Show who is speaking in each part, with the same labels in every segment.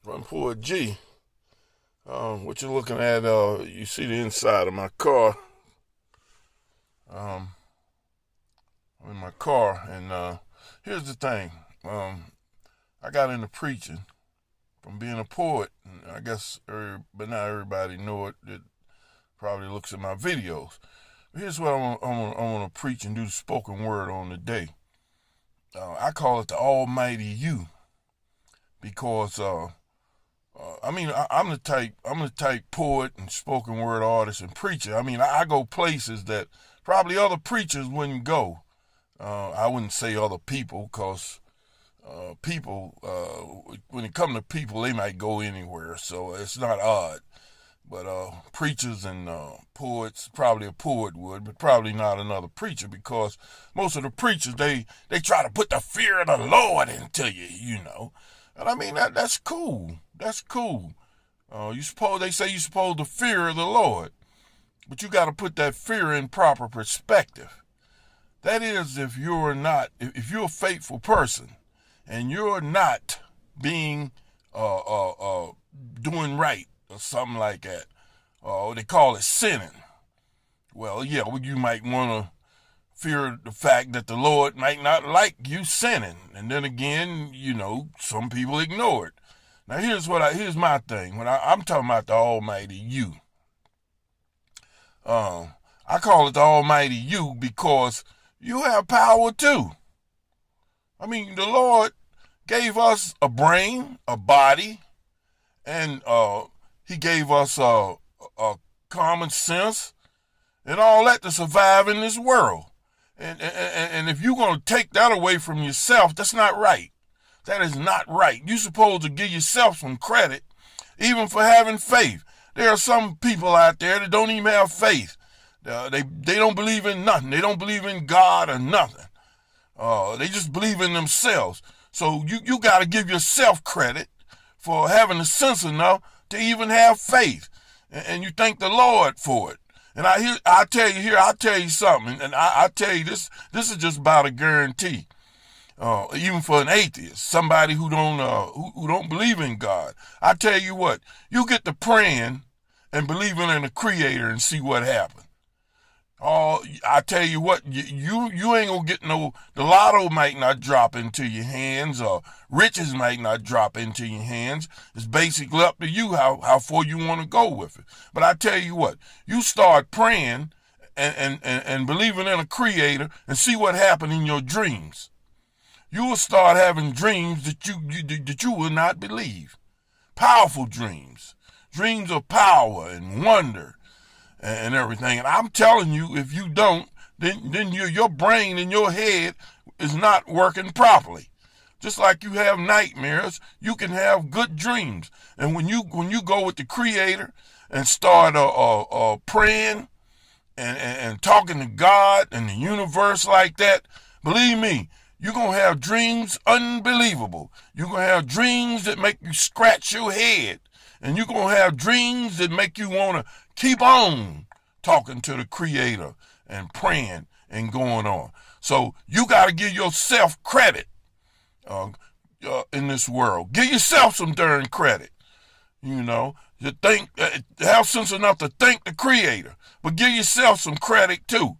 Speaker 1: from Poet G. What you're looking at, you see the inside of my car. I'm in my car, and here's the thing. I got into preaching from being a poet. I guess, but not everybody know it. It probably looks at my videos. But here's what I want to preach and do the spoken word on today. I call it the Almighty You, because I'm the type poet and spoken word artist and preacher. I go places that probably other preachers wouldn't go. I wouldn't say other people, because when it comes to people, they might go anywhere, so it's not odd. But preachers and poets, probably a poet would, but probably not another preacher, because most of the preachers, they try to put the fear of the Lord into you, you know. And that's cool. That's cool. They say you're supposed to fear the Lord, but you got to put that fear in proper perspective. That is, if you're a faithful person and you're not being doing right or something like that, they call it sinning. Well, yeah, you might want to fear the fact that the Lord might not like you sinning. And then again, some people ignore it. Now, here's my thing. When I'm talking about the Almighty You, I call it the Almighty You because you have power too. The Lord gave us a brain, a body, and He gave us a common sense and all that to survive in this world. And if you're going to take that away from yourself, that's not right. That is not right. You're supposed to give yourself some credit, even for having faith. There are some people out there that don't even have faith. They don't believe in nothing. They don't believe in God or nothing. They just believe in themselves. So you got to give yourself credit for having the sense enough to even have faith. And you thank the Lord for it. And I'll tell you something, and I tell you this is just about a guarantee. Even for an atheist, somebody who don't believe in God, I tell you what, you get to praying and believing in the Creator and see what happens. I tell you what, you ain't gonna get the lotto might not drop into your hands, or riches might not drop into your hands. It's basically up to you how far you want to go with it. But I tell you what, you start praying and believing in a Creator and see what happens in your dreams. You will start having dreams that you will not believe. Powerful dreams. Dreams of power and wonder and everything. And I'm telling you, if you don't, then your brain and your head is not working properly. Just like you have nightmares, you can have good dreams. And when you go with the Creator and start praying and talking to God and the universe like that, believe me, you're going to have dreams unbelievable. You're going to have dreams that make you scratch your head. And you're going to have dreams that make you want to keep on talking to the Creator and praying and going on. So you got to give yourself credit in this world. Give yourself some darn credit. You think, have sense enough to thank the Creator. But give yourself some credit too.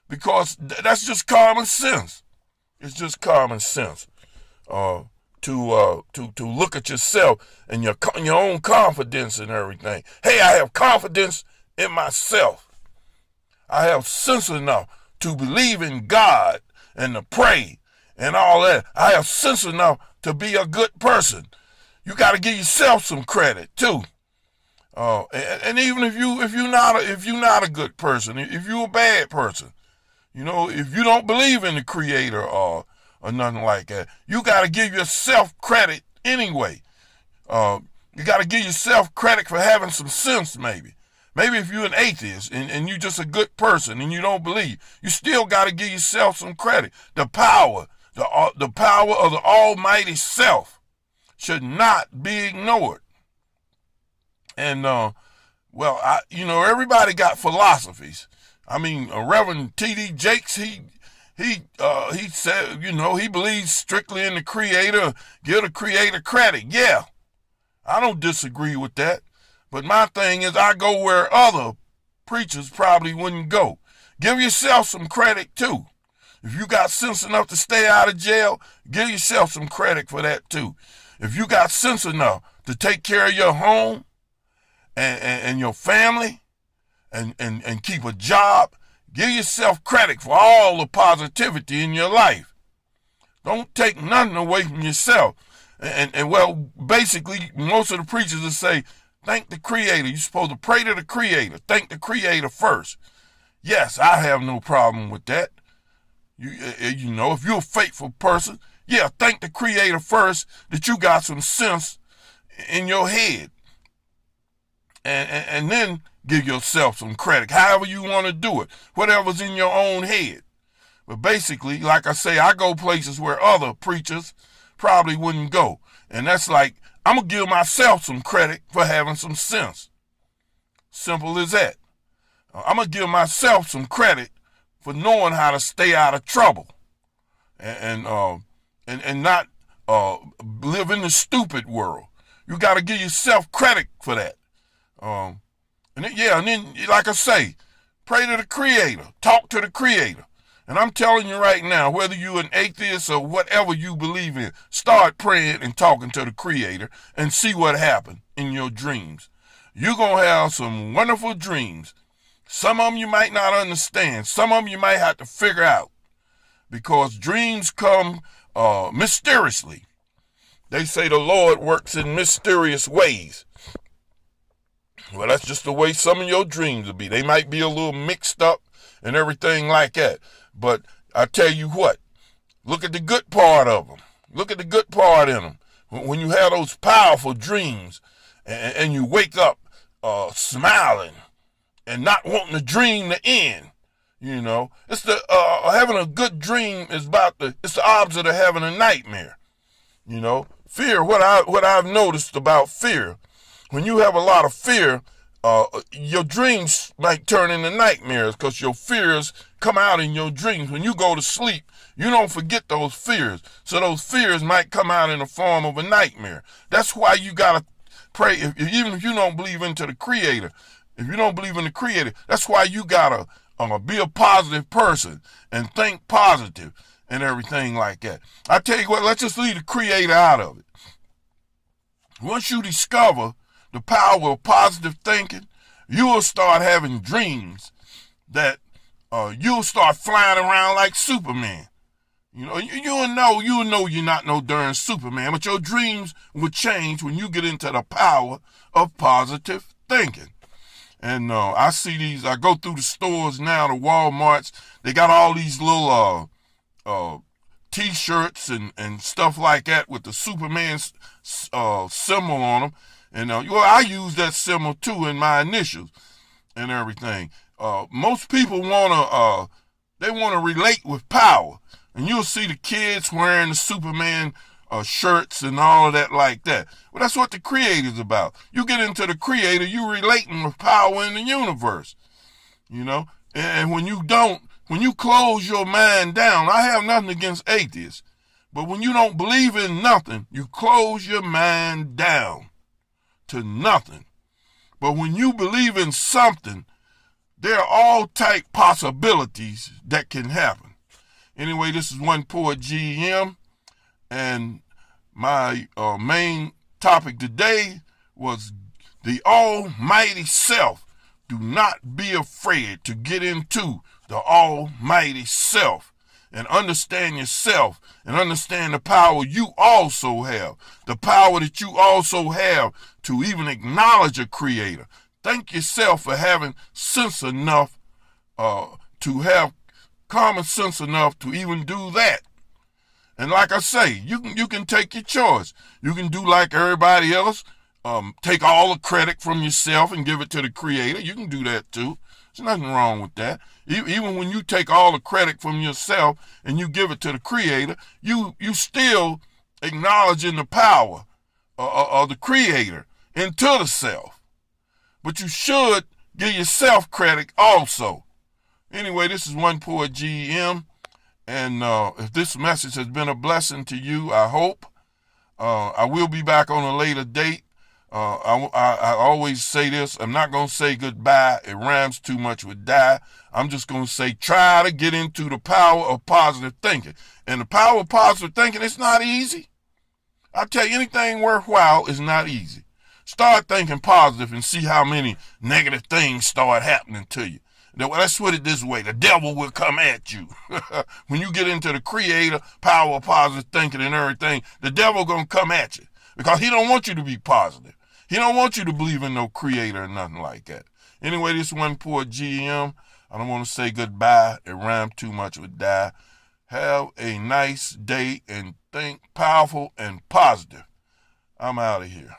Speaker 1: Because that's just common sense. It's just common sense to look at yourself and your own confidence and everything. Hey, I have confidence in myself. I have sense enough to believe in God and to pray and all that. I have sense enough to be a good person. You got to give yourself some credit too. And even if you're not a good person, if you're a bad person, if you don't believe in the Creator or nothing like that, you got to give yourself credit anyway. You got to give yourself credit for having some sense, maybe. Maybe if you're an atheist and you're just a good person and you don't believe, you still got to give yourself some credit. The power of the Almighty Self should not be ignored. And, everybody got philosophies. Reverend T.D. Jakes, he said, he believes strictly in the Creator, give the Creator credit. Yeah. I don't disagree with that. But my thing is I go where other preachers probably wouldn't go. Give yourself some credit too. If you got sense enough to stay out of jail, give yourself some credit for that too. If you got sense enough to take care of your home and your family and keep a job, give yourself credit for all the positivity in your life. Don't take nothing away from yourself. And well, basically, most of the preachers will say, thank the Creator. You're supposed to pray to the Creator. Thank the Creator first. Yes, I have no problem with that. You know, if you're a faithful person, yeah, thank the Creator first that you got some sense in your head. And then give yourself some credit, however you want to do it, whatever's in your own head. But basically, like I say, I go places where other preachers probably wouldn't go. And that's like, I'm going to give myself some credit for having some sense. Simple as that. I'm going to give myself some credit for knowing how to stay out of trouble and not live in the stupid world. You got to give yourself credit for that. And then, like I say, pray to the Creator. Talk to the Creator. And I'm telling you right now, whether you're an atheist or whatever you believe in, start praying and talking to the Creator and see what happens in your dreams. You're going to have some wonderful dreams. Some of them you might not understand. Some of them you might have to figure out because dreams come mysteriously. They say the Lord works in mysterious ways. Well, that's just the way some of your dreams will be. They might be a little mixed up and everything like that. But I tell you what, look at the good part of them. Look at the good part in them. When you have those powerful dreams and you wake up smiling and not wanting the dream to end, you know, it's the having a good dream is it's the opposite of having a nightmare. You know, fear. What I've noticed about fear, when you have a lot of fear, your dreams might turn into nightmares because your fears come out in your dreams. When you go to sleep, you don't forget those fears. So those fears might come out in the form of a nightmare. That's why you got to pray. Even if you don't believe into the Creator, if you don't believe in the Creator, that's why you got to be a positive person and think positive and everything like that. I tell you what, let's just leave the Creator out of it. Once you discover the power of positive thinking, you will start having dreams that you'll start flying around like Superman. You know, you'll know you're not no darn Superman, but your dreams will change when you get into the power of positive thinking. And I go through the stores now, the Walmarts, they got all these little T-shirts and stuff like that with the Superman symbol on them. And I use that symbol too in my initials and everything. Most people want to relate with power. And you'll see the kids wearing the Superman shirts and all of that like that. Well, that's what the Creator's about. You get into the Creator, you relating with power in the universe. You know? And when you close your mind down, I have nothing against atheists. But when you don't believe in nothing, you close your mind down to nothing. But when you believe in something, there are all type possibilities that can happen. Anyway, this is One Poet GM, and my main topic today was the Almighty Self. Do not be afraid to get into the Almighty Self and understand yourself and understand the power you also have, the power that you also have to even acknowledge a Creator. Thank yourself for having sense enough to have common sense enough to even do that. And like I say, you can take your choice. You can do like everybody else, take all the credit from yourself and give it to the Creator. You can do that too. There's nothing wrong with that. Even when you take all the credit from yourself and you give it to the Creator, you still acknowledging the power of the Creator into the self. But you should give yourself credit also. Anyway, this is One Poet GM, and if this message has been a blessing to you, I hope. I will be back on a later date. I always say this. I'm not going to say goodbye. It rhymes too much with die. I'm just going to say try to get into the power of positive thinking. And the power of positive thinking, it's not easy. I tell you, anything worthwhile is not easy. Start thinking positive and see how many negative things start happening to you. Now, let's put it this way. The devil will come at you. When you get into the creator, power of positive thinking and everything, the devil going to come at you because he don't want you to be positive. He don't want you to believe in no creator or nothing like that. Anyway, this one poor GM. I don't want to say goodbye. It rhymed too much with die. Have a nice day and think powerful and positive. I'm out of here.